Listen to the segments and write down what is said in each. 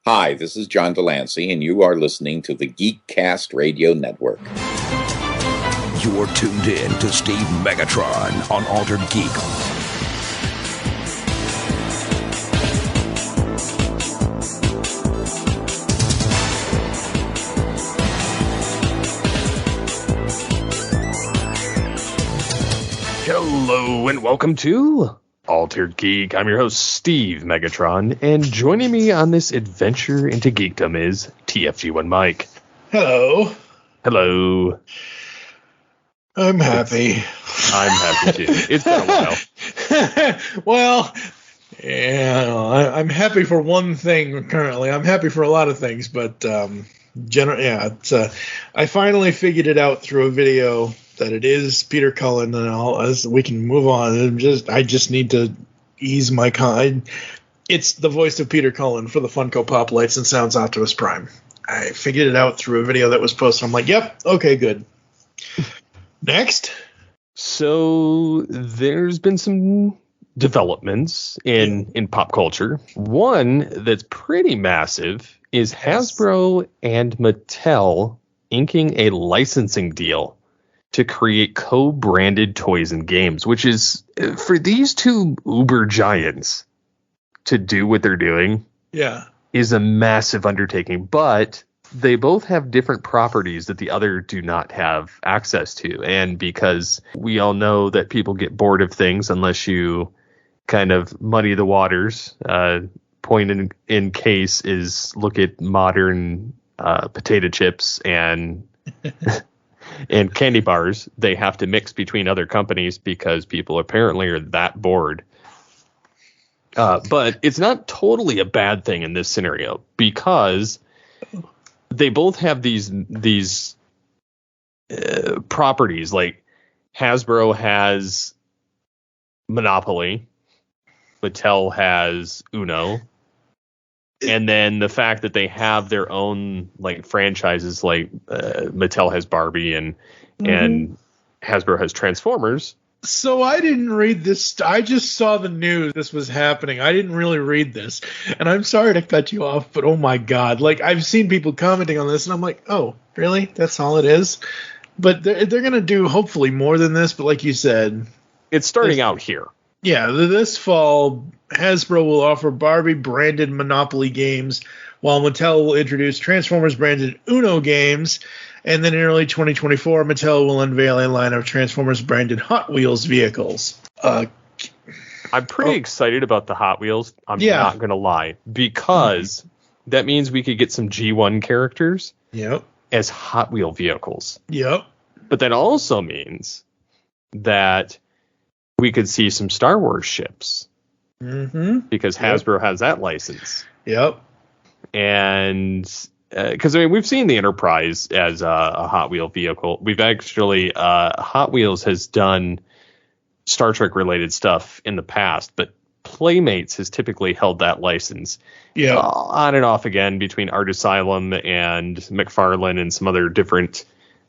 Hi, this is John Delancey, and you are listening to the Geekcast Radio Network. You're tuned in to Steve Megatron on Altered Geek. Hello and welcome to Altered Geek. I'm your host, Steve Megatron, and joining me on this adventure into geekdom is TFG1 Mike. Hello. Hello. I'm happy. I'm happy too. It's been a while. Well, yeah, I'm happy for one thing currently. I'm happy for a lot of things, but I finally figured it out through a video that it is Peter Cullen, and as we can move on. I just need to ease my It's the voice of Peter Cullen for the Funko Pop Lights and Sounds Optimus Prime. I figured it out through a video that was posted. I'm like, yep, okay, good. Next. So there's been some developments in pop culture. One that's pretty massive is Hasbro and Mattel inking a licensing deal to create co-branded toys and games, which is, for these two uber giants to do what they're doing, is a massive undertaking. But they both have different properties that the other do not have access to. And because we all know that people get bored of things unless you kind of muddy the waters, point in case is look at modern potato chips and and candy bars. They have to mix between other companies because people apparently are that bored. But it's not totally a bad thing in this scenario because they both have these properties. Like Hasbro has Monopoly, Mattel has Uno, and then the fact that they have their own like franchises, like Mattel has Barbie and Hasbro has Transformers. So I didn't read this. I just saw the news. This was happening. I didn't really read this. And I'm sorry to cut you off, but oh my God. Like, I've seen people commenting on this, and I'm like, oh, really? That's all it is? But they're going to do, hopefully, more than this. But like you said, it's starting out here. Yeah, this fall, Hasbro will offer Barbie-branded Monopoly games, while Mattel will introduce Transformers-branded Uno games. And then in early 2024, Mattel will unveil a line of Transformers-branded Hot Wheels vehicles. I'm pretty excited about the Hot Wheels. I'm not going to lie, because that means we could get some G1 characters as Hot Wheel vehicles. Yep. But that also means that we could see some Star Wars ships. Because Hasbro has that license. Yep. And because we've seen the Enterprise as a Hot Wheel vehicle. We've actually Hot Wheels has done Star Trek related stuff in the past, but Playmates has typically held that license. Yeah, on and off again between Art Asylum and McFarlane and some other different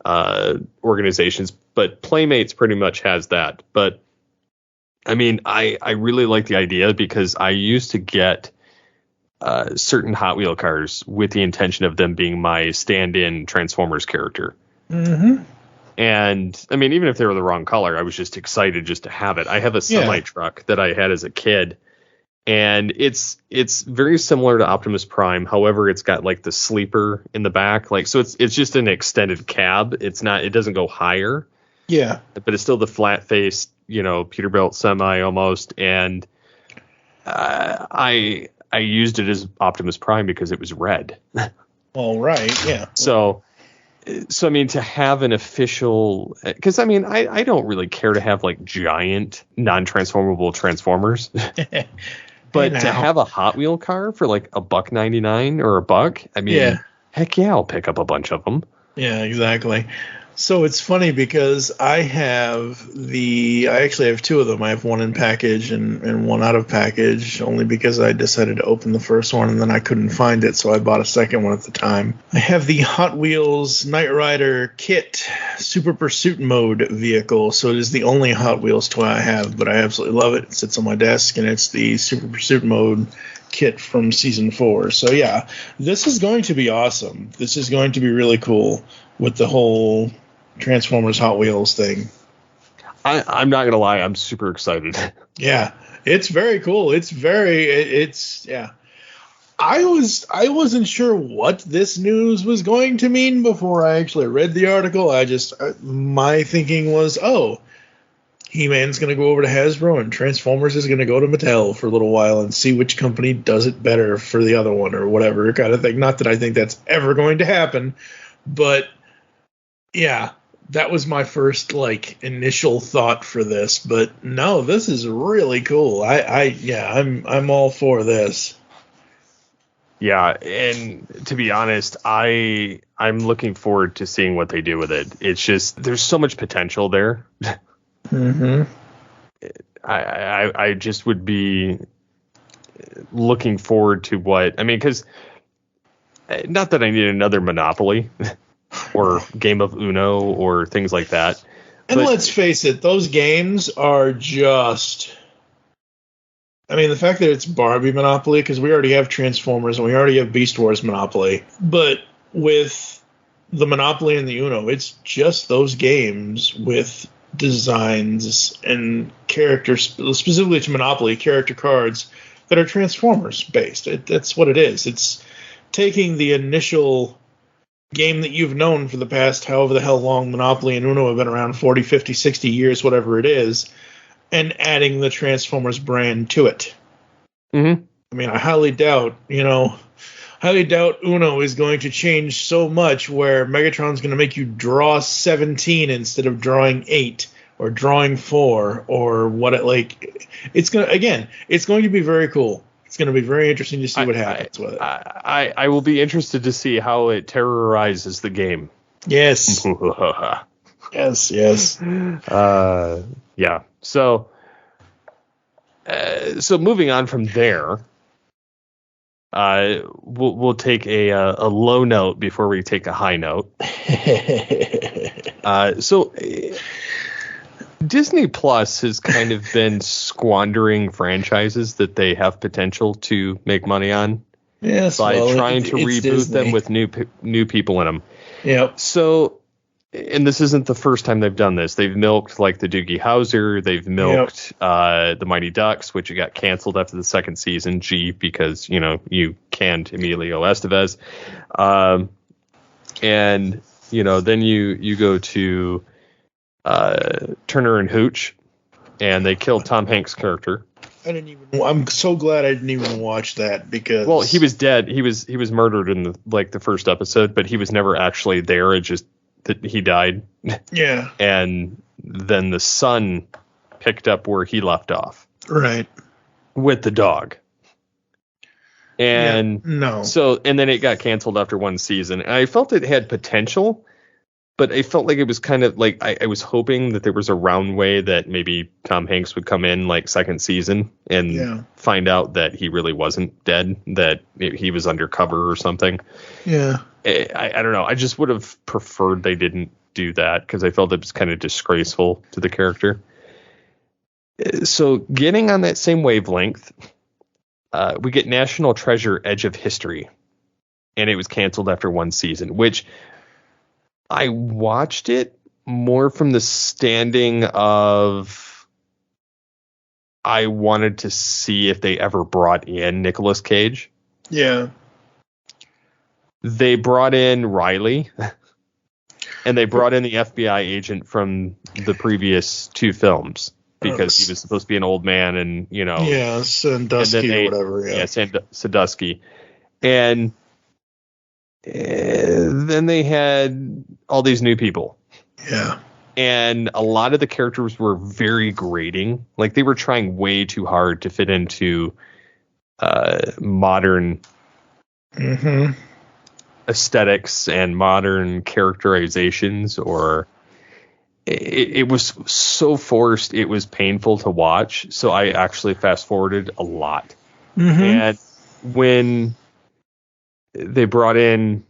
organizations, but Playmates pretty much has that. But I mean, I really like the idea because I used to get certain Hot Wheel cars with the intention of them being my stand-in Transformers character. And I mean, even if they were the wrong color, I was just excited just to have it. I have a semi truck that I had as a kid, and it's very similar to Optimus Prime. However, it's got like the sleeper in the back, like, so it's just an extended cab. It doesn't go higher. Yeah, but it's still the flat faced, Peterbilt semi almost. And I used it as Optimus Prime because it was red. All right. Yeah. So I mean, to have an official, because I mean, I don't really care to have like giant non-transformable Transformers, but to have a Hot Wheel car for like $1.99 or $1, I mean, heck yeah, I'll pick up a bunch of them. Yeah, exactly. So it's funny because I actually have two of them. I have one in package and one out of package, only because I decided to open the first one and then I couldn't find it, so I bought a second one at the time. I have the Hot Wheels Knight Rider Kit Super Pursuit Mode vehicle, so it is the only Hot Wheels toy I have, but I absolutely love it. It sits on my desk, and it's the Super Pursuit Mode kit from season 4. So yeah, this is going to be awesome. This is going to be really cool with the whole Transformers Hot Wheels thing. I'm not gonna lie, I'm super excited. Yeah, it's very cool. It's yeah. I wasn't sure what this news was going to mean before I actually read the article. My thinking was, oh, He-Man's going to go over to Hasbro and Transformers is going to go to Mattel for a little while and see which company does it better for the other one or whatever kind of thing. Not that I think that's ever going to happen, but yeah, that was my first initial thought for this. But no, this is really cool. I'm all for this. Yeah, and to be honest, I'm looking forward to seeing what they do with it. It's just there's so much potential there. Mm-hmm. I just would be looking forward to what I mean, because not that I need another Monopoly or game of Uno or things like that. And let's face it, those games are just. I mean, the fact that it's Barbie Monopoly, because we already have Transformers and we already have Beast Wars Monopoly, but with the Monopoly and the Uno, it's just those games with designs and characters, specifically to Monopoly, character cards that are Transformers based. That's what it is. It's taking the initial game that you've known for the past however the hell long Monopoly and Uno have been around, 40, 50, 60 years, whatever it is, and adding the Transformers brand to it. Mm-hmm. I mean, I highly doubt Uno is going to change so much where Megatron's going to make you draw 17 instead of drawing 8 or drawing 4 or what it's going to be very cool. It's going to be very interesting to see what happens with it. I will be interested to see how it terrorizes the game. Yes. yes. Yeah. So moving on from there, we'll take a low note before we take a high note. Disney Plus has kind of been squandering franchises that they have potential to make money on. Yes, by trying to reboot Disney. them with new people in them. Yep. So. And this isn't the first time they've done this. They've milked the Doogie Howser. They've milked the Mighty Ducks, which got canceled after the second season. Because you canned Emilio Estevez, and then you go to Turner and Hooch, and they killed Tom Hanks' character. I'm so glad I didn't even watch that because he was dead. He was murdered in the first episode, but he was never actually there. It just that he died. Yeah. And then the son picked up where he left off. Right. With the dog. And and then it got canceled after one season. And I felt it had potential, but I felt like it was kind of I was hoping that there was a round way that maybe Tom Hanks would come in second season and find out that he really wasn't dead, that he was undercover or something. Yeah. I don't know. I just would have preferred they didn't do that because I felt it was kind of disgraceful to the character. So getting on that same wavelength, we get National Treasure Edge of History. And it was canceled after one season, which I watched it more from the standing of I wanted to see if they ever brought in Nicolas Cage. Yeah. They brought in Riley, and they brought in the FBI agent from the previous two films because he was supposed to be an old man, and Sandusky or whatever. Yeah, Sandusky, and then they had all these new people. Yeah, and a lot of the characters were very grating. They were trying way too hard to fit into modern. Mm-hmm. Aesthetics and modern characterizations, or it was so forced it was painful to watch, so I actually fast forwarded a lot. Mm-hmm. And when they brought in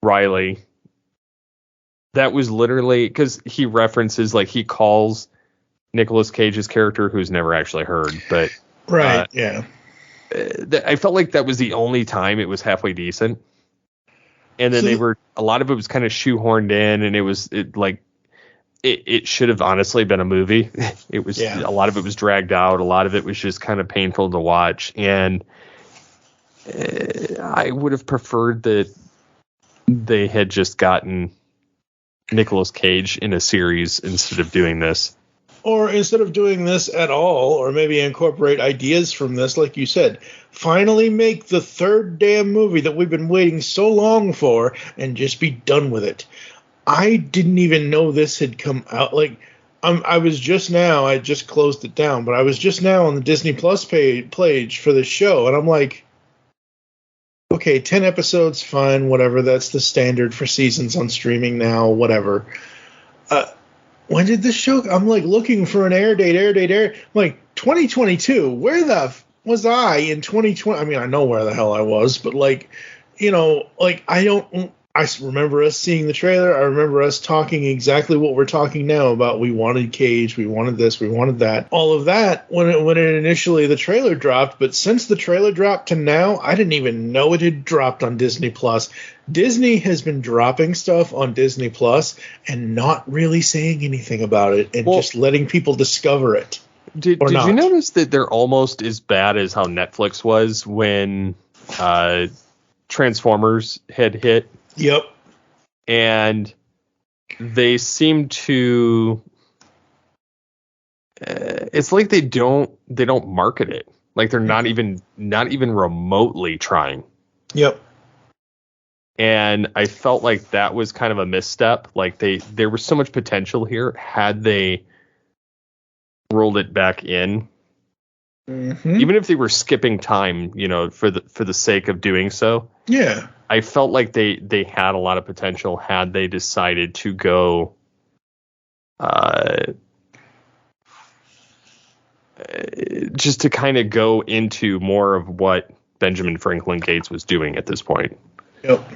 Riley, that was literally because he references he calls Nicolas Cage's character, who's never actually heard, but right. Yeah. I felt like that was the only time it was halfway decent. And then a lot of it was kind of shoehorned in, and it should have honestly been a movie. It was a lot of it was dragged out. A lot of it was just kind of painful to watch. And I would have preferred that they had just gotten Nicolas Cage in a series instead of doing this. Or instead of doing this at all, or maybe incorporate ideas from this, like you said, finally make the third damn movie that we've been waiting so long for and just be done with it. I didn't even know this had come out. Like, I just closed it down, but I was just now on the Disney Plus page for the show, and I'm like, okay, 10 episodes, fine, whatever. That's the standard for seasons on streaming now, whatever. When did this show? I'm like looking for an air date. I'm like 2022. Where the was I in 2020? I mean, I know where the hell I was, but like, I remember us seeing the trailer. I remember us talking exactly what we're talking now about. We wanted Cage, we wanted this, we wanted that. All of that when it initially the trailer dropped, but since the trailer dropped to now, I didn't even know it had dropped on Disney Plus. Disney has been dropping stuff on Disney Plus and not really saying anything about it and just letting people discover it. Did you notice that they're almost as bad as how Netflix was when Transformers had hit? Yep. And they seem to it's like they don't market it. Like they're not even remotely trying. Yep. And I felt like that was kind of a misstep. Like there was so much potential here had they rolled it back in. Mm-hmm. Even if they were skipping time, for the sake of doing so. Yeah. I felt like they had a lot of potential had they decided to go just to kind of go into more of what Benjamin Franklin Gates was doing at this point. Yep.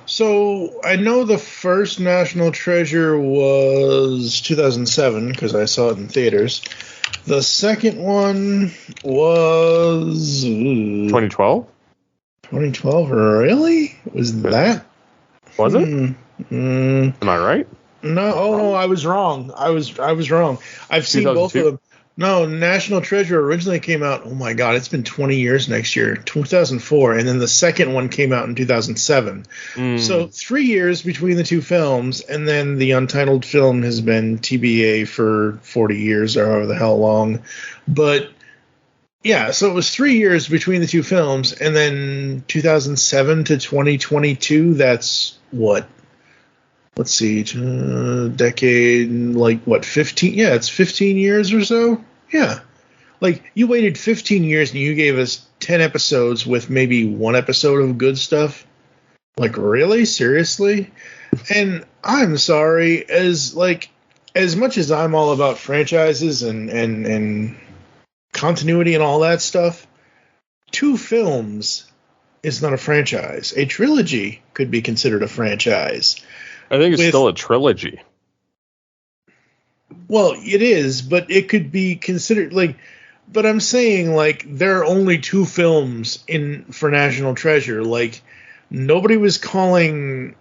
So I know the first National Treasure was 2007 because I saw it in theaters. The second one was 2012. 2012, really? Was that? Was it? Am I right? No, I was wrong. I was wrong. I've seen both of them. No, National Treasure originally came out, oh my God, it's been 20 years next year, 2004, and then the second one came out in 2007. So 3 years between the two films, and then the untitled film has been TBA for 40 years or however the hell long. But yeah, so it was 3 years between the two films, and then 2007 to 2022, that's what? Let's see, decade, like what, 15? Yeah, it's 15 years or so. Yeah. Like, you waited 15 years and you gave us 10 episodes with maybe one episode of good stuff? Like, really? Seriously? And I'm sorry, as much as I'm all about franchises and continuity and all that stuff, 2 films is not a franchise. A trilogy could be considered a franchise. I think it's still a trilogy. Well, it is, but it could be considered but I'm saying there are only 2 films for National Treasure. Like, nobody was calling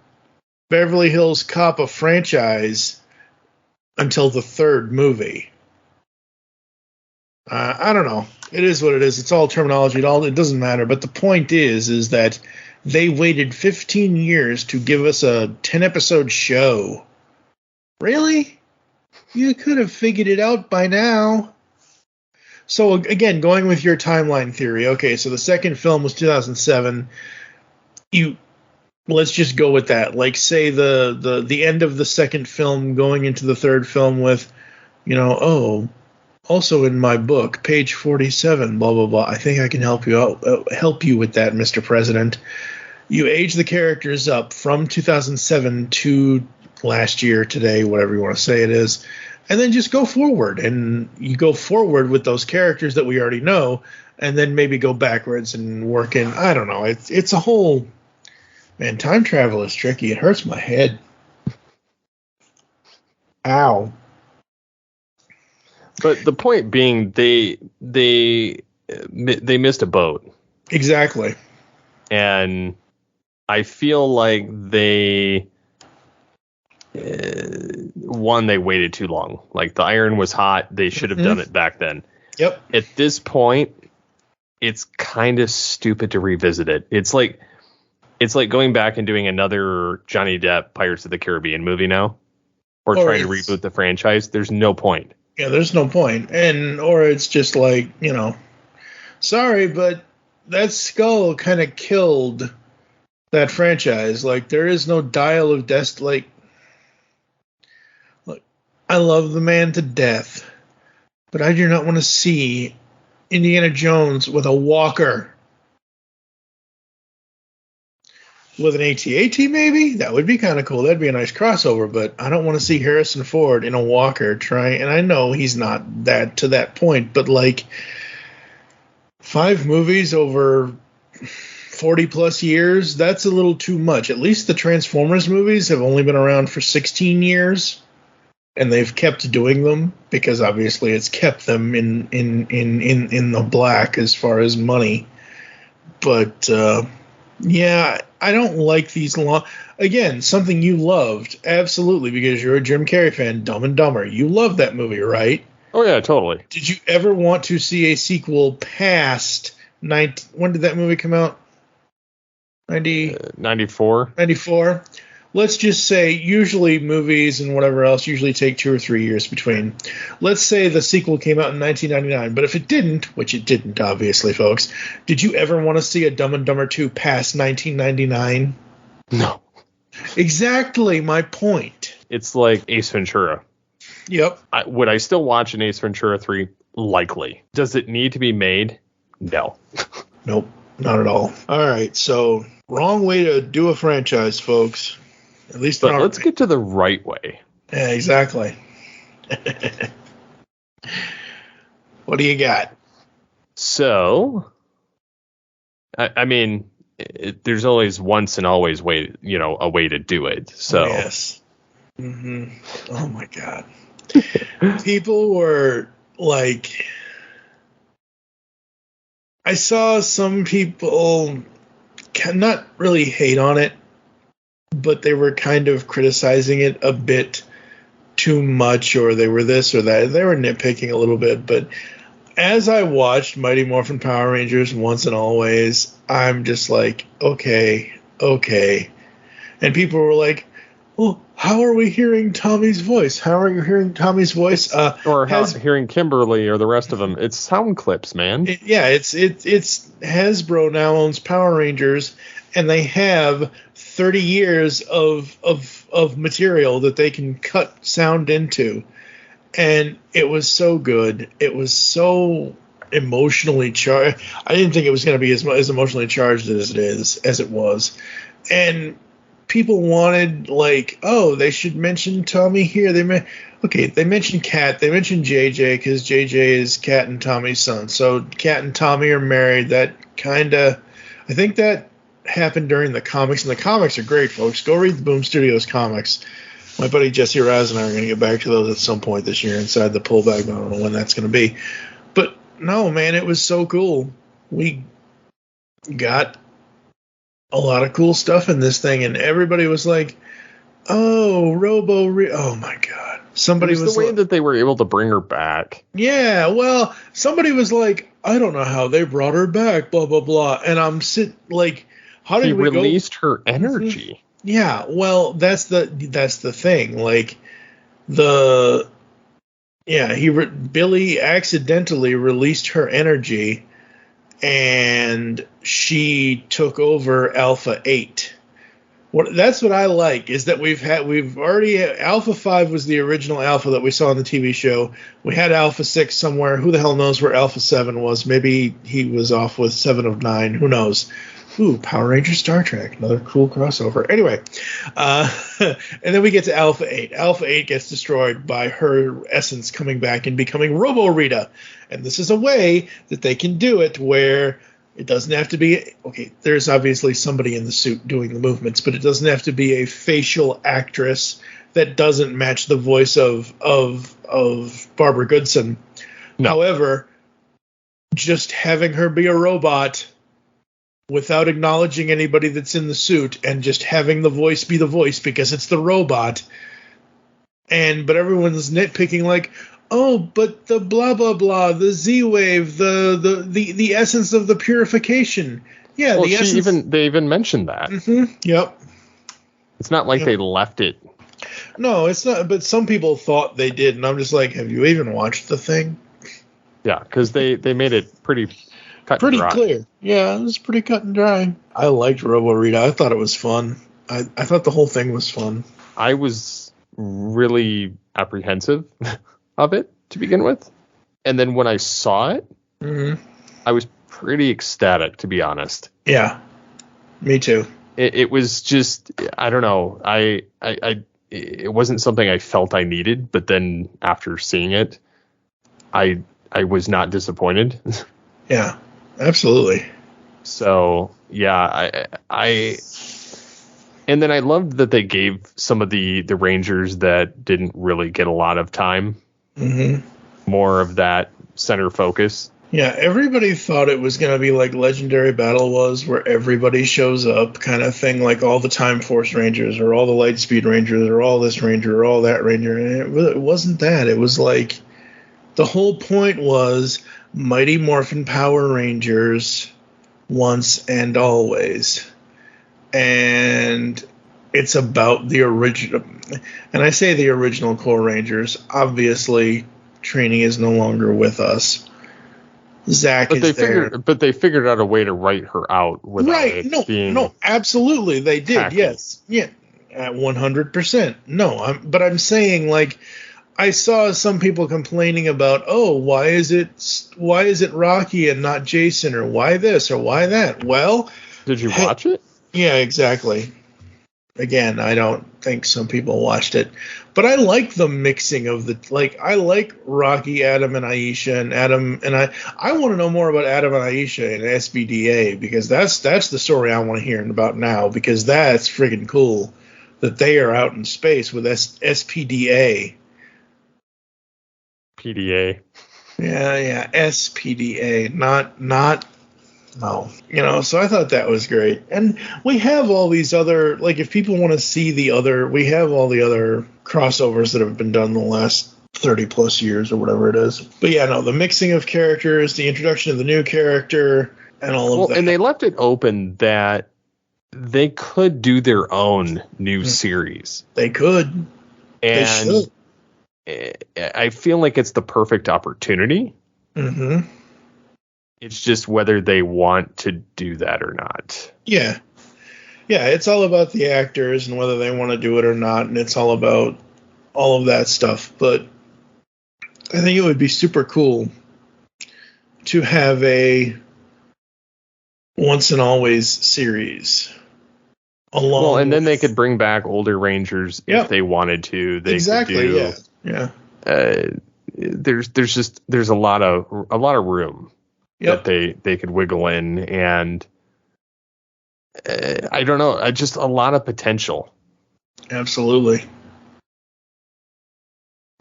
Beverly Hills Cop a franchise until the 3rd movie. I don't know. It is what it is. It's all terminology. It doesn't matter. But the point is that they waited 15 years to give us a 10-episode show. Really? You could have figured it out by now. So, again, going with your timeline theory. Okay, so the second film was 2007. Let's just go with that. Like, say the end of the second film going into the third film with, also in my book, page 47, blah, blah, blah. I think I can help you out. Help you with that, Mr. President. You age the characters up from 2007 to last year, today, whatever you want to say it is, and then just go forward. And you go forward with those characters that we already know, and then maybe go backwards and work in. I don't know. It's a whole. Man, time travel is tricky. It hurts my head. Ow. But the point being, they they missed a boat. Exactly. And I feel like they waited too long. Like, the iron was hot. They should have done it back then. Yep. At this point, it's kind of stupid to revisit it. It's like going back and doing another Johnny Depp Pirates of the Caribbean movie now, or trying to reboot the franchise. There's no point. Yeah, there's no point. Or it's just like, sorry, but that skull kind of killed that franchise. Like, there is no Dial of Destiny. Like, look, I love the man to death, but I do not want to see Indiana Jones with a walker. With an AT-AT, maybe? That would be kind of cool. That'd be a nice crossover, but I don't want to see Harrison Ford in a walker trying, and I know he's not that to that point, but like 5 movies over 40 plus years, that's a little too much. At least the Transformers movies have only been around for 16 years, and they've kept doing them because obviously it's kept them in the black as far as money. But yeah, I don't like these long. Again, something you loved, absolutely, because you're a Jim Carrey fan. Dumb and Dumber, you loved that movie, right? Oh yeah, totally. Did you ever want to see a sequel past 90? When did that movie come out? 94. 94. Let's just say, usually movies and whatever else usually take 2 or 3 years between. Let's say the sequel came out in 1999, but if it didn't, which it didn't, obviously, folks, did you ever want to see a Dumb and Dumber 2 past 1999? No. Exactly my point. It's like Ace Ventura. Yep. Would I still watch an Ace Ventura 3? Likely. Does it need to be made? No. Nope, not at all. All right, so wrong way to do a franchise, folks. At least, but let's get to the right way. Yeah, exactly. What do you got? So, I mean, there's always once and always way, a way to do it. So, yes. Mm-hmm. Oh my God. People were like, I saw some people not really hate on it, but they were kind of criticizing it a bit too much, or they were this or that. They were nitpicking a little bit, but as I watched Mighty Morphin Power Rangers Once and Always, I'm just like, okay. And people were like, well, how are we hearing Tommy's voice? How are you hearing Tommy's voice? Or hearing Kimberly or the rest of them. It's sound clips, man. It's Hasbro now owns Power Rangers, and they have 30 years of material that they can cut sound into. And it was so good. It was so emotionally charged. I didn't think it was going to be as emotionally charged as it was. And people wanted, like, oh, they should mention Tommy here. They mentioned Kat. They mentioned JJ because JJ is Kat and Tommy's son. So Kat and Tommy are married. That I think that happened during the comics, and the comics are great, folks. Go read the Boom Studios comics. My buddy Jesse Raz and I are going to get back to those at some point this year inside the pullback. I don't know when that's going to be. But no, man, it was so cool. We got a lot of cool stuff in this thing, and everybody was like, oh, oh my God. Somebody was the way that they were able to bring her back. Yeah, well, somebody was like, I don't know how they brought her back, blah, blah, blah. And I'm sitting like, how did we released her energy. Yeah, well, that's the thing. Like, Billy accidentally released her energy, and she took over Alpha 8. That's what I like, is that we've already Alpha 5 was the original Alpha that we saw on the TV show. We had Alpha 6 somewhere. Who the hell knows where Alpha 7 was? Maybe he was off with 7 of 9. Who knows? Ooh, Power Rangers Star Trek. Another cool crossover. Anyway, and then we get to Alpha 8. Alpha 8 gets destroyed by her essence coming back and becoming Robo-Rita. And this is a way that they can do it where it doesn't have to be, okay, there's obviously somebody in the suit doing the movements, but it doesn't have to be a facial actress that doesn't match the voice of Barbara Goodson. No. However, just having her be a robot without acknowledging anybody that's in the suit, and just having the voice be the voice because it's the robot. But everyone's nitpicking like, oh, but the blah blah blah, the Z-wave, the essence of the purification. Yeah, well, the essence. they even mentioned that. Mm-hmm, yep. It's not like they left it. No, it's not. But some people thought they did, and I'm just like, have you even watched the thing? Yeah, because they made it pretty cut and dry. Clear. Yeah, it was pretty cut and dry. I liked Robo Rita. I thought it was fun. I thought the whole thing was fun. I was really apprehensive of it to begin with, and then when I saw it, I was pretty ecstatic, to be honest. Yeah, me too. It was just, I don't know, it wasn't something I felt I needed, but then after seeing it, I was not disappointed. Yeah, absolutely. So yeah, and then I loved that they gave some of the Rangers that didn't really get a lot of time more of that center focus. Yeah, everybody thought it was going to be like Legendary Battle was, where everybody shows up kind of thing, like all the Time Force Rangers or all the Lightspeed Rangers or all this Ranger or all that Ranger. And it wasn't that. It was like the whole point was Mighty Morphin Power Rangers once and always. And it's about the original. And I say the original Core Rangers. Obviously, Trini is no longer with us. Zach is there. But they figured out a way to write her out without it being... No, absolutely, they did. tacky. Yes, yeah, at 100%. No, but I'm saying, like, I saw some people complaining about, oh, why is it Rocky and not Jason, or why this or why that? Well, did you watch it? Yeah, exactly. Again, I don't think some people watched it, but I like the mixing of I like Rocky, Adam, and Aisha, and Adam, and I want to know more about Adam and Aisha and SBDA, because that's the story I want to hear about now, because that's friggin' cool that they are out in space with SPDA. PDA. Yeah, SPDA, not. No. So I thought that was great. And we have all these other, like, if people want to see we have all the other crossovers that have been done in the last 30 plus years or whatever it is. But yeah, no, the mixing of characters, the introduction of the new character, and all of that. And they left it open that they could do their own new series. They could. And they should. I feel like it's the perfect opportunity. Mm-hmm. It's just whether they want to do that or not. Yeah. Yeah, it's all about the actors and whether they want to do it or not, and it's all about all of that stuff. But I think it would be super cool to have a once and always series. And then they could bring back older Rangers if they wanted to. They exactly. Could do, yeah. There's a lot of room. Yep. That they could wiggle in, and I don't know, just a lot of potential. Absolutely.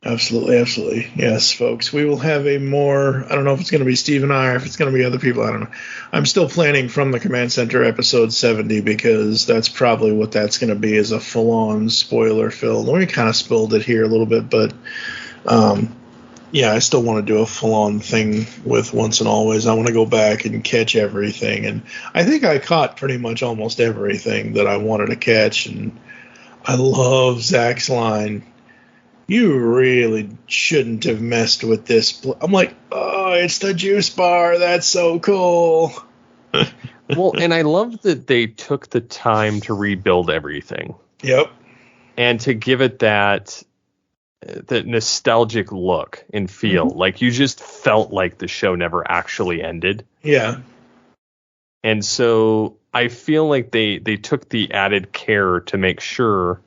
Yes, folks. We will have a more, I don't know if it's going to be Steve and I or if it's going to be other people. I don't know. I'm still planning From the Command Center episode 70, because that's probably what that's going to be, is a full-on spoiler film. We kind of spilled it here a little bit, but yeah, I still want to do a full-on thing with Once and Always. I want to go back and catch everything. And I think I caught pretty much almost everything that I wanted to catch. And I love Zach's line, "You really shouldn't have messed with this." I'm like, oh, it's the juice bar. That's so cool. Well, and I love that they took the time to rebuild everything. Yep. And to give it that nostalgic look and feel. Mm-hmm. Like you just felt like the show never actually ended. Yeah. And so I feel like they took the added care to make sure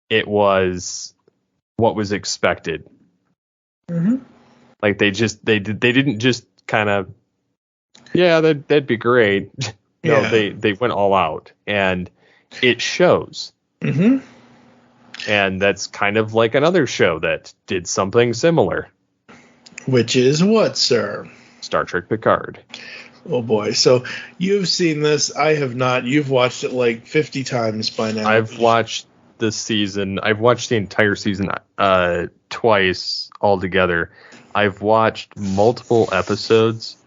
it was what was expected. Mm-hmm. Like they didn't just kind of, yeah, that'd be great. No, yeah. They went all out, and it shows. Mm-hmm. And that's kind of like another show that did something similar. Which is what, sir? Star Trek Picard. Oh boy. So you've seen this. I have not. You've watched it like 50 times by now. I've watched this season. I've watched the entire season twice altogether. I've watched multiple episodes,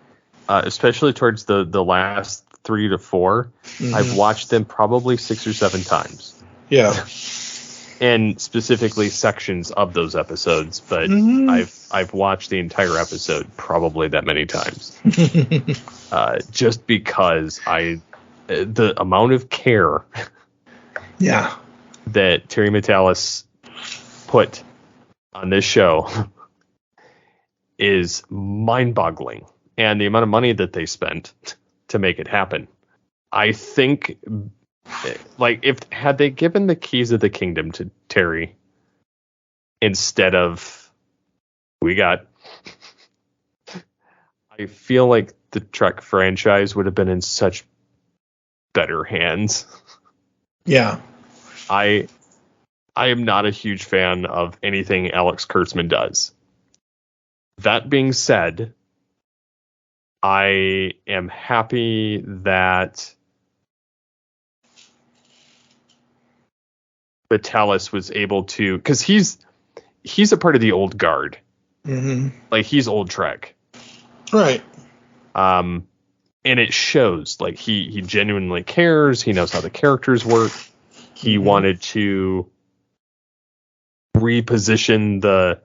especially towards the last 3 to 4. Mm-hmm. I've watched them probably 6 or 7 times. Yeah. And specifically sections of those episodes, but I've watched the entire episode probably that many times. Just because the amount of care that Terry Matalas put on this show is mind-boggling. And the amount of money that they spent to make it happen. I think, like, had they given the keys of the kingdom to Terry instead of I feel like the Trek franchise would have been in such better hands. Yeah. I am not a huge fan of anything Alex Kurtzman does. That being said, I am happy that Vitalis was able to, because he's a part of the old guard. Mm-hmm. Like, he's old Trek. Right. And it shows. Like, he genuinely cares. He knows how the characters work. He wanted to reposition the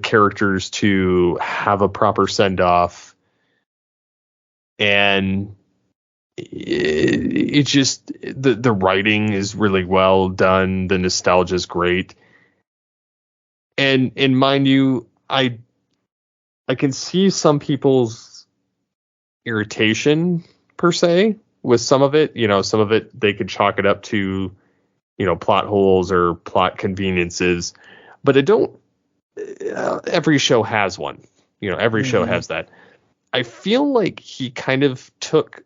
characters to have a proper send-off. And it just, the writing is really well done. The nostalgia is great. And mind you, I can see some people's irritation per se with some of it. Some of it they could chalk it up to, plot holes or plot conveniences. But I don't. Every show has one. Every show has that. I feel like he kind of took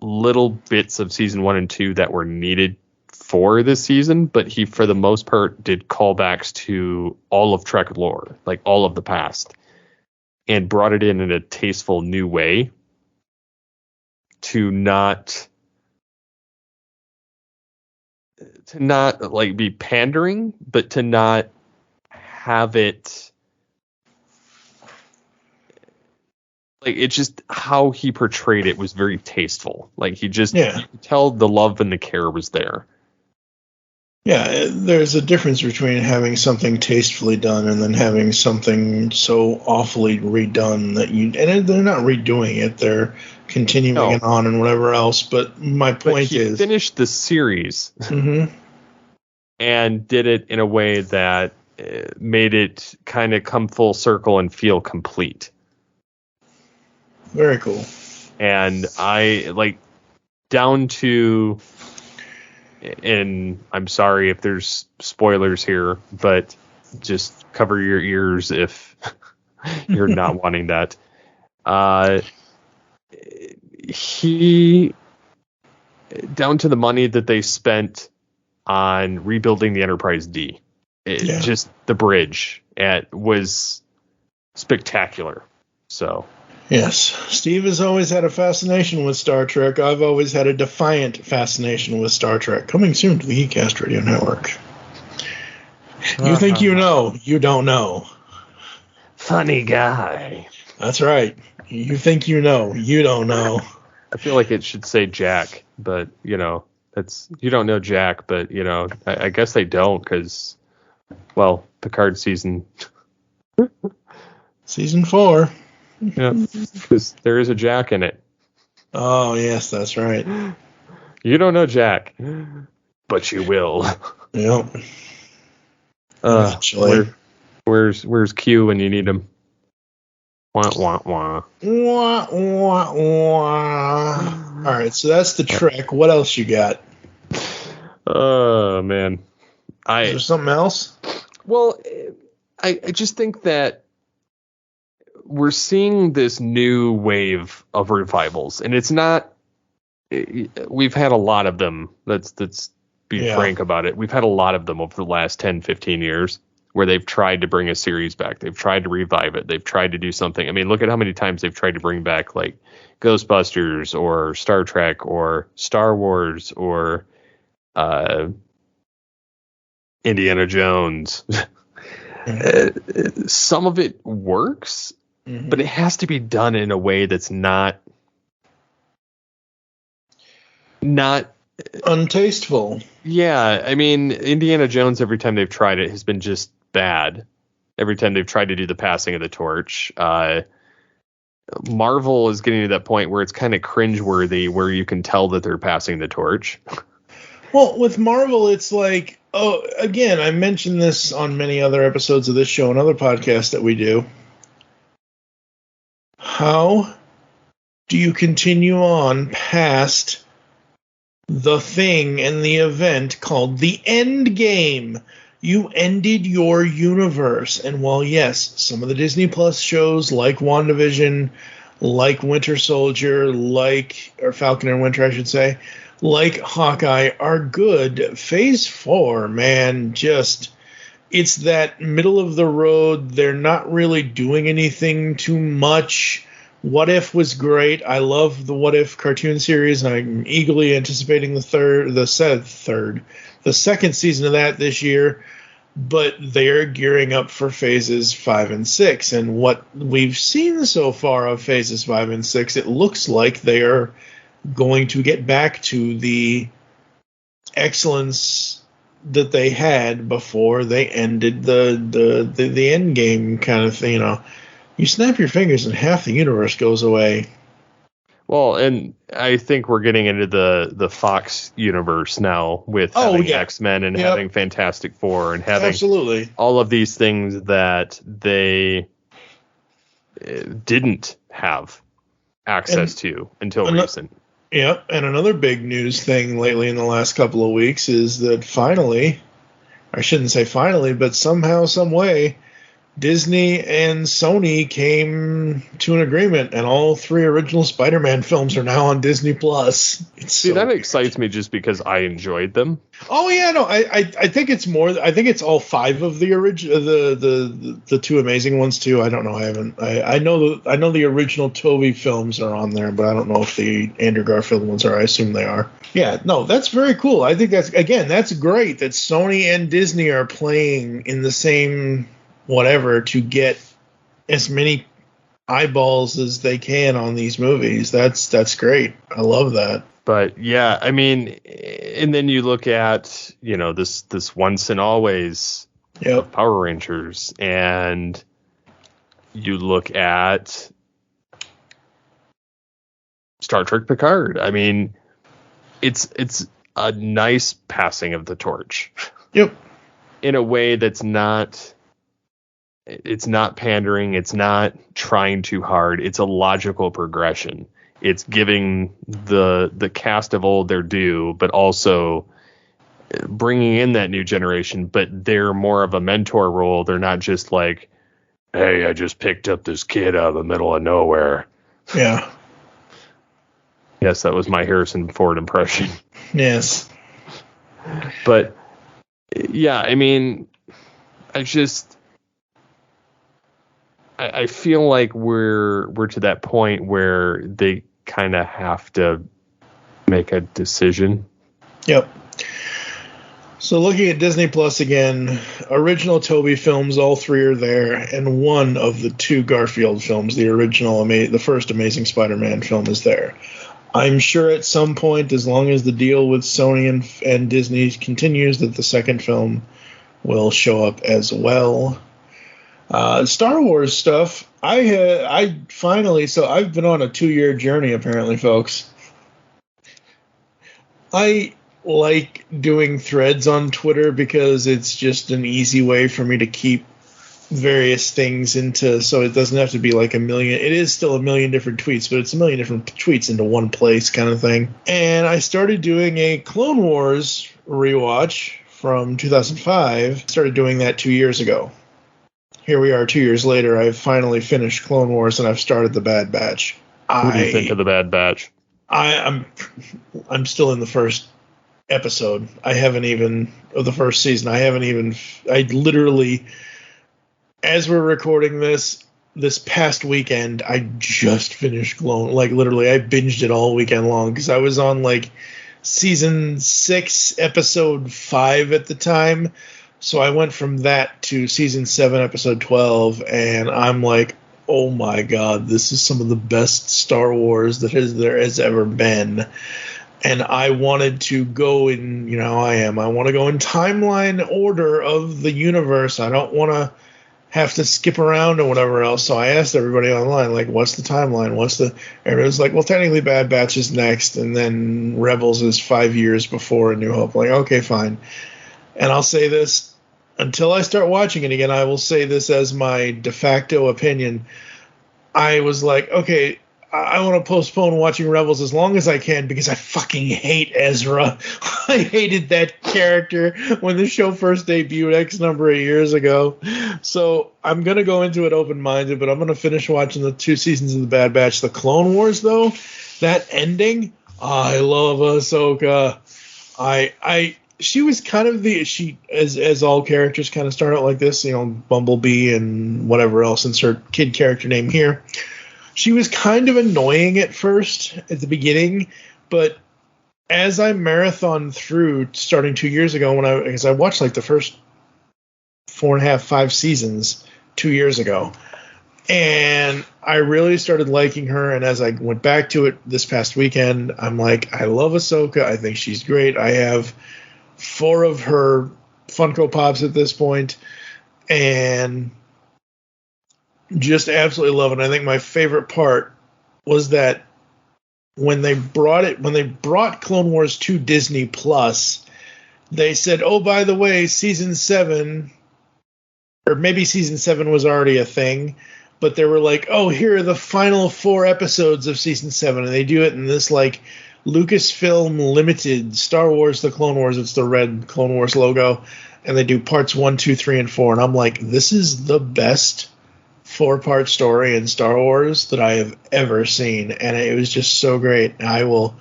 little bits of season 1 and 2 that were needed for this season, but he, for the most part, did callbacks to all of Trek lore, like all of the past, and brought it in a tasteful new way to not like be pandering, but to not have it like, it's just how he portrayed it was very tasteful. Like, he just you could tell the love and the care was there. Yeah, there's a difference between having something tastefully done and then having something so awfully redone that and they're not redoing it, they're continuing it on and whatever else. But my point is, he finished the series and did it in a way that made it kind of come full circle and feel complete. Very cool. And I like down to, and I'm sorry if there's spoilers here, but just cover your ears if you're not wanting that. He, down to the money that they spent on rebuilding the Enterprise D, just the bridge, was spectacular. So. Yes, Steve has always had a fascination with Star Trek. I've always had a defiant fascination with Star Trek. Coming soon to the Geekcast Radio Network. You think you know, you don't know. Funny guy. That's right. You think you know, you don't know. I feel like it should say Jack, but, that's, you don't know Jack, but, I guess they don't because, well, Picard season 4. Yeah, because there is a Jack in it. Oh, yes, that's right. You don't know Jack, but you will. Yep. Where's Q when you need him? Wah, wah, wah. Wah, wah, wah. All right, so that's the Trek. What else you got? Oh, man. Is there something else? Well, I just think that we're seeing this new wave of revivals, and it's not. We've had a lot of them. Let's be frank about it. We've had a lot of them over the last 10, 15 years. where they've tried to bring a series back. They've tried to revive it. They've tried to do something. I mean, look at how many times they've tried to bring back like Ghostbusters or Star Trek or Star Wars or Indiana Jones. Some of it works, but it has to be done in a way that's not untasteful. Yeah, I mean, Indiana Jones, every time they've tried it, has been just bad. Every time they've tried to do the passing of the torch. Marvel is getting to that point where it's kind of cringeworthy, where you can tell that they're passing the torch. Well, with Marvel, it's like, oh, again, I mentioned this on many other episodes of this show and other podcasts that we do. How do you continue on past the thing and the event called the End Game? You ended your universe. And while, yes, some of the Disney Plus shows like WandaVision, like Winter Soldier, or Falcon and Winter, I should say, like Hawkeye are good, Phase 4, man, it's that middle of the road. They're not really doing anything too much. What If was great. I love the What If cartoon series, and I'm eagerly anticipating the second season of that this year. But they're gearing up for Phases 5 and 6. And what we've seen so far of Phases 5 and 6, it looks like they are going to get back to the excellence that they had before they ended the end game kind of thing. You know, you snap your fingers and half the universe goes away. Well, and I think we're getting into the Fox universe now with having X-Men and having Fantastic Four and having absolutely all of these things that they didn't have access to until recent. Yep, and another big news thing lately in the last couple of weeks is that finally, I shouldn't say finally, but somehow, some way, Disney and Sony came to an agreement, and all 3 original Spider-Man films are now on Disney Plus. That excites me just because I enjoyed them. Oh yeah, no, I think it's more. I think it's all 5 of the original, the 2 amazing ones too. I don't know. I know the original Tobey films are on there, but I don't know if the Andrew Garfield ones are. I assume they are. Yeah, no, that's very cool. I think that's great that Sony and Disney are playing in the same whatever to get as many eyeballs as they can on these movies. That's great. I love that. But yeah, I mean, and then you look at, you know, this once and always Power Rangers, and you look at Star Trek Picard. I mean, it's a nice passing of the torch. Yep. In a way that's not. It's not pandering. It's not trying too hard. It's a logical progression. It's giving the cast of old their due, but also bringing in that new generation. But they're more of a mentor role. They're not just like, hey, I just picked up this kid out of the middle of nowhere. Yeah. Yes, that was my Harrison Ford impression. Yes. But yeah, I mean, I feel like we're to that point where they kind of have to make a decision. Yep. So looking at Disney Plus again, original Tobey films, all 3 are there, and 1 of the 2 Garfield films, the first Amazing Spider-Man film, is there. I'm sure at some point, as long as the deal with Sony and Disney continues, that the second film will show up as well. Star Wars stuff, I've been on a 2-year journey, apparently, folks. I like doing threads on Twitter because it's just an easy way for me to keep various things so it doesn't have to be like a million. It is still a million different tweets, but it's a million different tweets into one place kind of thing. And I started doing a Clone Wars rewatch from 2005. Started doing that 2 years ago. Here we are 2 years later. I've finally finished Clone Wars and I've started the Bad Batch. What do you think of the Bad Batch? I'm still in the first episode. I haven't even of the first season. I literally, as we're recording this past weekend, I just finished Clone. Like literally, I binged it all weekend long because I was on like season 6, episode 5 at the time. So I went from that to season 7, episode 12, and I'm like, oh my god, this is some of the best Star Wars there has ever been. And I wanted to go in, you know how I am. I want to go in timeline order of the universe. I don't want to have to skip around or whatever else. So I asked everybody online, like, what's the timeline? Everybody's like, well, technically Bad Batch is next, and then Rebels is 5 years before A New Hope. Like, okay, fine. And I'll say this, until I start watching it again, I will say this as my de facto opinion. I was like, okay, I want to postpone watching Rebels as long as I can because I fucking hate Ezra. I hated that character when the show first debuted X number of years ago. So I'm going to go into it open-minded, but I'm going to finish watching the 2 seasons of The Bad Batch. The Clone Wars, though, that ending, I love Ahsoka. She was kind of as all characters kind of start out like this, you know, Bumblebee and whatever else, insert kid character name here. She was kind of annoying at first, at the beginning, but as I marathoned through, starting 2 years ago, because I watched like the first 4.5, 5 seasons 2 years ago, and I really started liking her. And as I went back to it this past weekend, I'm like, I love Ahsoka. I think she's great. I have 4 of her Funko Pops at this point, and just absolutely love it. I think my favorite part was that when they brought Clone Wars to Disney Plus, they said, oh, by the way, season 7, or maybe season 7 was already a thing, but they were like, oh, here are the final 4 episodes of season 7, and they do it in this like Lucasfilm Limited Star Wars The Clone Wars. It's the red Clone Wars logo, and they do parts 1, 2, 3, and 4, and I'm like, this is the best 4-part story in Star Wars that I have ever seen, and it was just so great. I will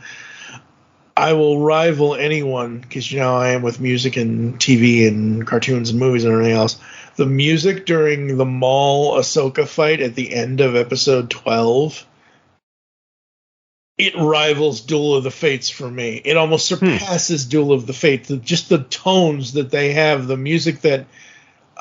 rival anyone, because you know I am with music and TV and cartoons and movies and everything else. The music during the Maul Ahsoka fight at the end of episode 12, it rivals Duel of the Fates for me. It almost surpasses Duel of the Fates. Just the tones that they have, the music that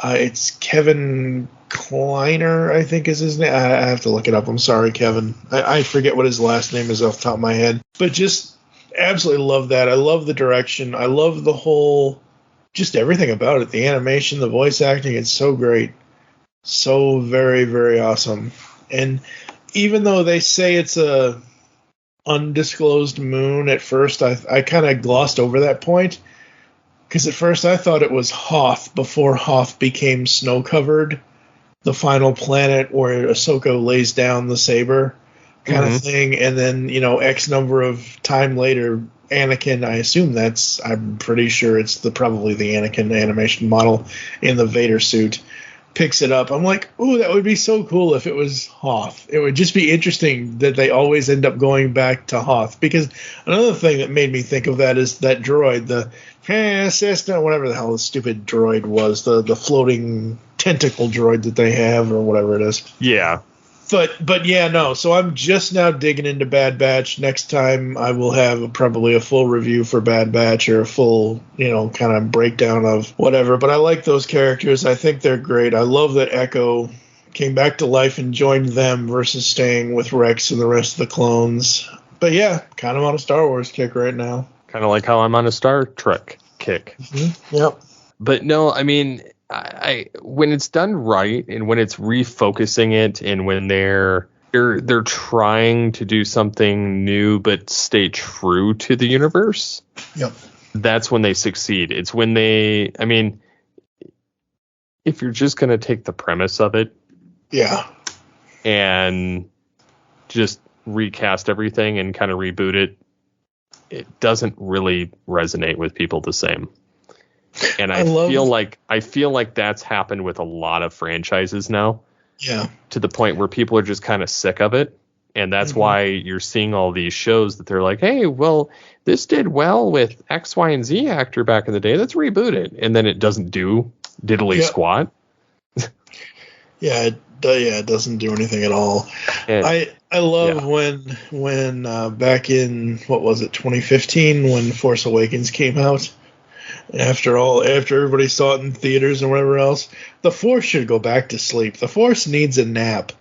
it's Kevin Kleiner, I think is his name. I have to look it up. I'm sorry, Kevin. I forget what his last name is off the top of my head. But just absolutely love that. I love the direction. I love the whole, just everything about it. The animation, the voice acting, it's so great. So very, very awesome. And even though they say it's a undisclosed moon at first, I kind of glossed over that point. Because at first I thought it was Hoth before Hoth became snow-covered. The final planet where Ahsoka lays down the saber kind of thing. And then, you know, X number of time later, Anakin, I'm pretty sure it's probably the Anakin animation model in the Vader suit, picks it up. I'm like, ooh, that would be so cool if it was Hoth. It would just be interesting that they always end up going back to Hoth. Because another thing that made me think of that is that droid, the assistant, whatever the hell the stupid droid was, the floating tentacle droid that they have, or whatever it is. Yeah. But yeah, no. So I'm just now digging into Bad Batch. Next time I will have probably a full review for Bad Batch, or a full, you know, kind of breakdown of whatever. But I like those characters. I think they're great. I love that Echo came back to life and joined them versus staying with Rex and the rest of the clones. But yeah, kind of on a Star Wars kick right now. Kind of like how I'm on a Star Trek kick. Mm-hmm. Yep. But no, I mean, I when it's done right, and when it's refocusing it, and when they're trying to do something new but stay true to the universe, yep, that's when they succeed. It's when they, I mean, if you're just going to take the premise of it, yeah, and just recast everything and kind of reboot it, it doesn't really resonate with people the same. And I feel like that's happened with a lot of franchises now. Yeah. To the point where people are just kind of sick of it, And that's why you're seeing all these shows that they're like, hey, well, this did well with X, Y, and Z actor back in the day. Let's reboot it. And then it doesn't do diddly squat. Yeah, it doesn't do anything at all. And, I love when back in, what was it, 2015, when Force Awakens came out. After everybody saw it in theaters and whatever else, the Force should go back to sleep. The Force needs a nap.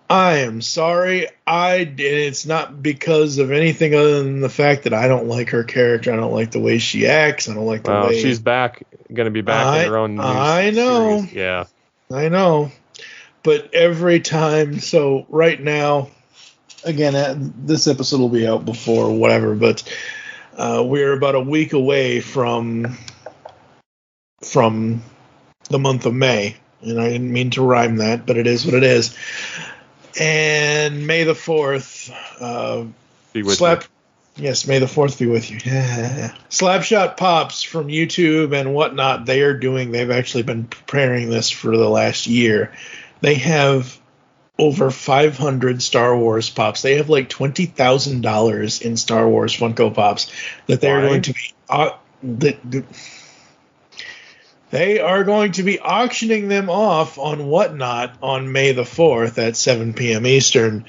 I am sorry. It's not because of anything other than the fact that I don't like her character. I don't like the way she acts. I don't like the way she's going to be back in her own. I know. Series. Yeah, I know. But every time, so right now, again, this episode will be out before whatever, but we're about a week away from the month of May, and I didn't mean to rhyme that, but it is what it is. And May the 4th, be with you. Yes, May the 4th be with you. Yeah. Slapshot Pops from YouTube and whatnot, they've actually been preparing this for the last year. They have over 500 Star Wars Pops. They have like $20,000 in Star Wars Funko Pops that they're going to be they are going to be auctioning them off on Whatnot on May the 4th at 7 p.m. Eastern.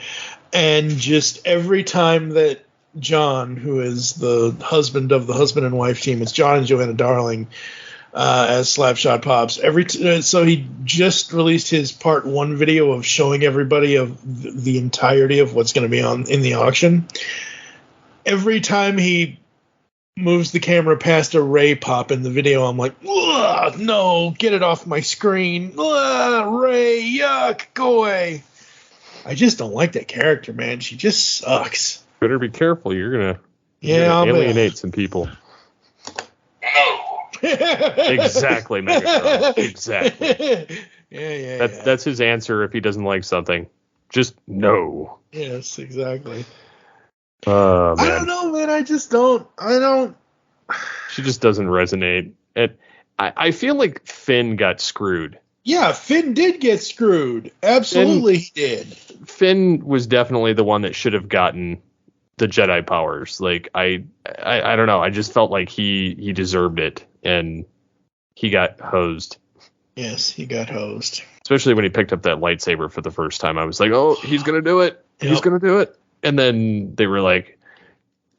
And just every time that John, who is the husband of the husband and wife team, it's John and Joanna Darling, as Slapshot Pops. So he just released his part 1 video of showing everybody of the entirety of what's going to be in the auction. Every time he moves the camera past a Rey pop in the video, I'm like, no, get it off my screen. Rey, yuck, go away. I just don't like that character, man. She just sucks. Better be careful. You're gonna alienate some people. Exactly, Megatron. Exactly. Yeah. That's his answer if he doesn't like something. Just no. Yes, exactly. Man. I don't know, man. I don't. She just doesn't resonate. I feel like Finn got screwed. Yeah, Finn did get screwed. Absolutely, he did. Finn was definitely the one that should have gotten the Jedi powers. Like I don't know. I just felt like he deserved it, and he got hosed. Yes, he got hosed. Especially when he picked up that lightsaber for the first time. I was like, oh, he's gonna do it. Yep. He's gonna do it. And then they were like,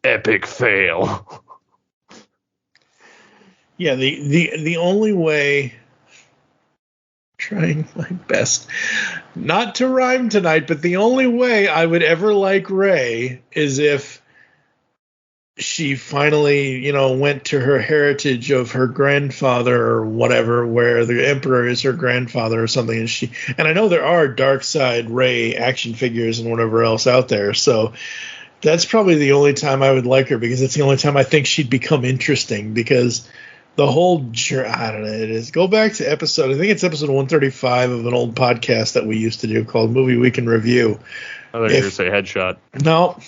epic fail. Yeah, the only way, trying my best not to rhyme tonight, but the only way I would ever like Rey is if she finally, went to her heritage of her grandfather or whatever, where the Emperor is her grandfather or something. And I know there are dark side Rey action figures and whatever else out there. So that's probably the only time I would like her, because it's the only time I think she'd become interesting, because the whole, I don't know, it is. Go back to I think it's episode 135 of an old podcast that we used to do called Movie Week in Review. I thought you were going to say Headshot. No,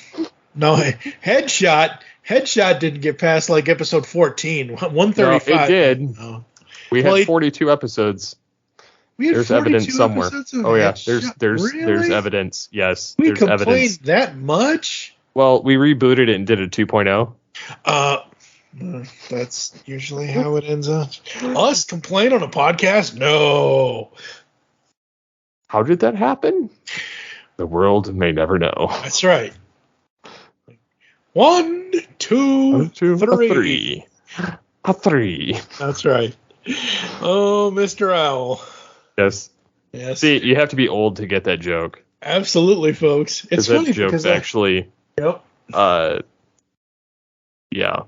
Headshot didn't get past like episode 14, 135. No, it did. No. We had 42 episodes. There's evidence somewhere. Oh yeah, there's evidence. Yes, we there's complained evidence. That much? Well, we rebooted it and did a 2.0. That's usually how it ends up. Us complain on a podcast? No. How did that happen? The world may never know. That's right. 1, 2, 3. A 3. That's right. Oh, Mr. Owl. Yes. See, you have to be old to get that joke. Absolutely, folks. It's funny that joke's actually. Yep. Yeah.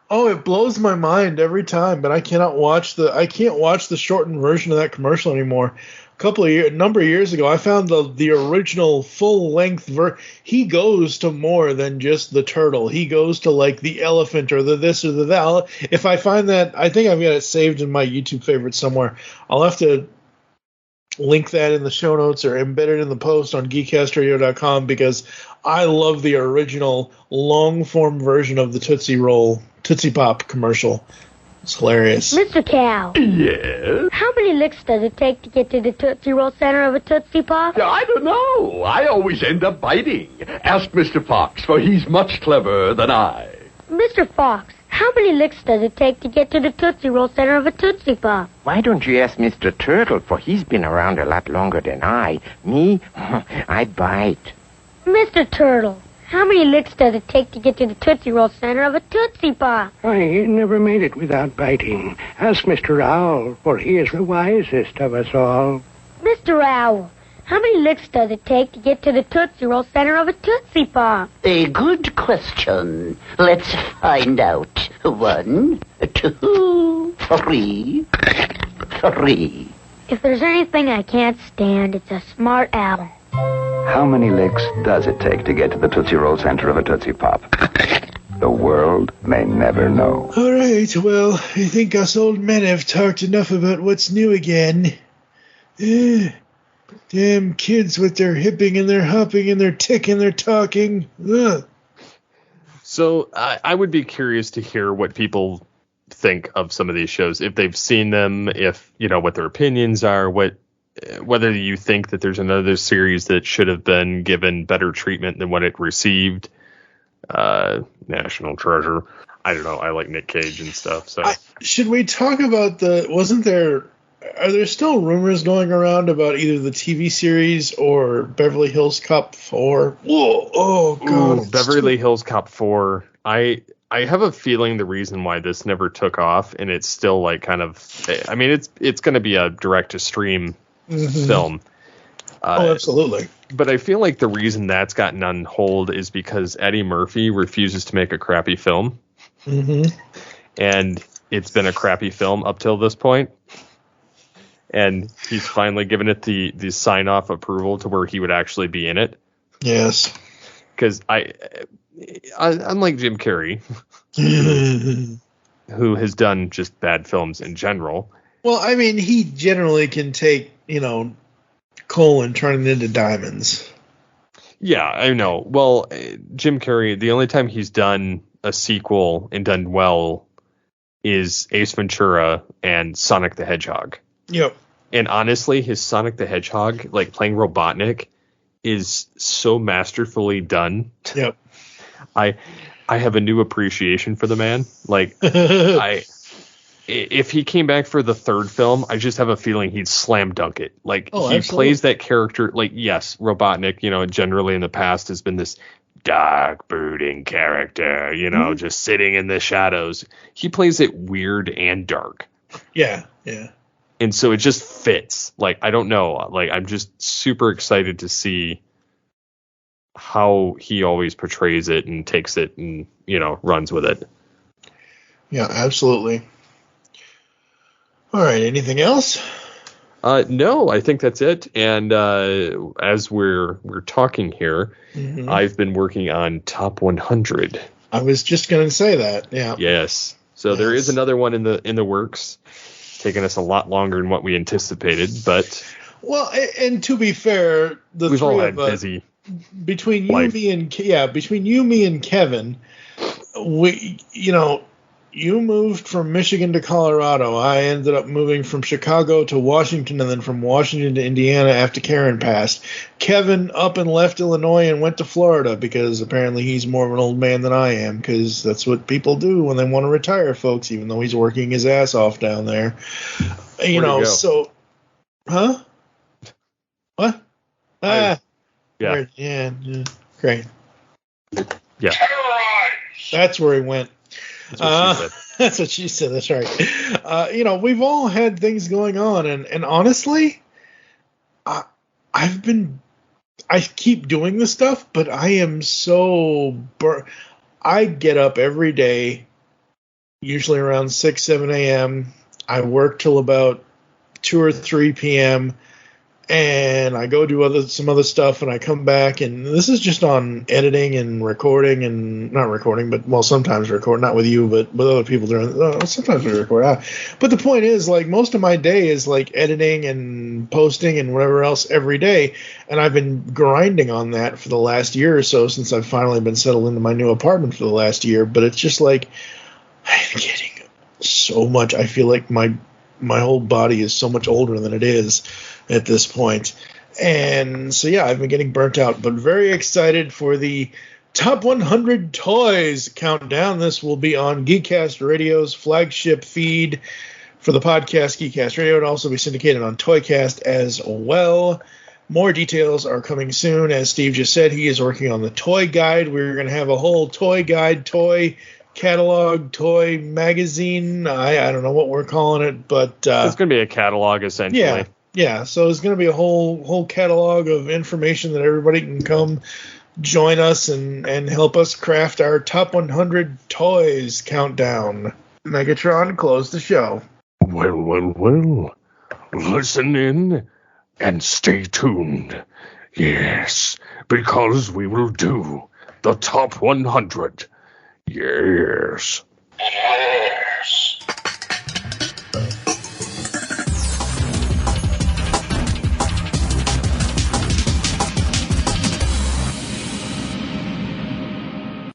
Oh, it blows my mind every time, but I can't watch the shortened version of that commercial anymore. A number of years ago, I found the original full length he goes to more than just the turtle. He goes to like the elephant or the this or the that. If I find that, I think I've got it saved in my YouTube favorites somewhere. I'll have to link that in the show notes or embed it in the post on geekcastradio.com, because I love the original long form version of the Tootsie Pop commercial. It's hilarious. Mr. Cow. Yes? How many licks does it take to get to the Tootsie Roll center of a Tootsie Pop? I don't know. I always end up biting. Ask Mr. Fox, for he's much cleverer than I. Mr. Fox, how many licks does it take to get to the Tootsie Roll center of a Tootsie Pop? Why don't you ask Mr. Turtle, for he's been around a lot longer than I. Me? I bite. Mr. Turtle, how many licks does it take to get to the Tootsie Roll center of a Tootsie Pop? I never made it without biting. Ask Mr. Owl, for he is the wisest of us all. Mr. Owl, how many licks does it take to get to the Tootsie Roll center of a Tootsie Pop? A good question. Let's find out. 1, 2, 3. 3. If there's anything I can't stand, it's a smart owl. How many licks does it take to get to the Tootsie Roll center of a Tootsie Pop? The world may never know. All right, well, I think us old men have talked enough about what's new again. Damn kids with their hipping and their hopping and their tick and their talking. Ugh. So I would be curious to hear what people think of some of these shows, if they've seen them, if what their opinions are, whether you think that there's another series that should have been given better treatment than what it received. National Treasure. I don't know. I like Nick Cage and stuff. So should we talk about are there still rumors going around about either the TV series or Beverly Hills Cop 4? Whoa, oh god. Ooh, Beverly Hills Cop 4. I have a feeling the reason why this never took off, and it's still like kind of, I mean, it's going to be a direct to stream film. Absolutely. But I feel like the reason that's gotten on hold is because Eddie Murphy refuses to make a crappy film. Mm-hmm. And it's been a crappy film up till this point. And he's finally given it the sign-off approval to where he would actually be in it. Yes. Because unlike Jim Carrey, who has done just bad films in general. Well, I mean, he generally can take, coal and turn it into diamonds. Yeah, I know. Well, Jim Carrey, the only time he's done a sequel and done well is Ace Ventura and Sonic the Hedgehog. Yep. And honestly, his Sonic the Hedgehog, like playing Robotnik, is so masterfully done. Yep. I have a new appreciation for the man. Like, if he came back for the third film, I just have a feeling he'd slam dunk it. Like, he absolutely plays that character. Like, yes, Robotnik, generally in the past has been this dark, brooding character, just sitting in the shadows. He plays it weird and dark. Yeah, yeah. And so it just fits. Like, I don't know. Like, I'm just super excited to see how he always portrays it and takes it and, runs with it. Yeah, absolutely. All right, anything else? No, I think that's it. And as we're talking here, I've been working on Top 100. I was just going to say that. Yeah. Yes. So there is another one in the works. Taking us a lot longer than what we anticipated, but well, and to be fair, we've all had busy between you, life. between you, me, and Kevin, we, you moved from Michigan to Colorado. I ended up moving from Chicago to Washington and then from Washington to Indiana after Karen passed. Kevin up and left Illinois and went to Florida because apparently he's more of an old man than I am, because that's what people do when they want to retire, folks, even though he's working his ass off down there. So, huh? What? Yeah. Yeah. Great. Yeah. That's where he went. That's what she said. That's right. We've all had things going on, and honestly, I keep doing this stuff, but I am so I get up every day, usually around 6, 7 a.m. I work till about 2 or 3 p.m. and I go do some other stuff, and I come back, and this is just on editing and recording, and not recording, but sometimes record, not with you, but with other people sometimes we record. But the point is, like, most of my day is like editing and posting and whatever else every day, and I've been grinding on that for the last year or so since I've finally been settled into my new apartment for the last year. But it's just like I'm getting so much. I feel like my whole body is so much older than it is at this point. And so, yeah, I've been getting burnt out, but very excited for the Top 100 Toys Countdown. This will be on Geekcast Radio's flagship feed for the podcast, Geekcast Radio. It'll also be syndicated on Toycast as well. More details are coming soon. As Steve just said, he is working on the toy guide. We're going to have a whole toy guide, toy catalog, toy magazine. I don't know what we're calling it, but it's going to be a catalog, essentially. Yeah, so it's going to be a whole catalog of information that everybody can come join us and help us craft our Top 100 Toys Countdown. Megatron, close the show. Well. Listen in and stay tuned. Yes, because we will do the Top 100. Yes.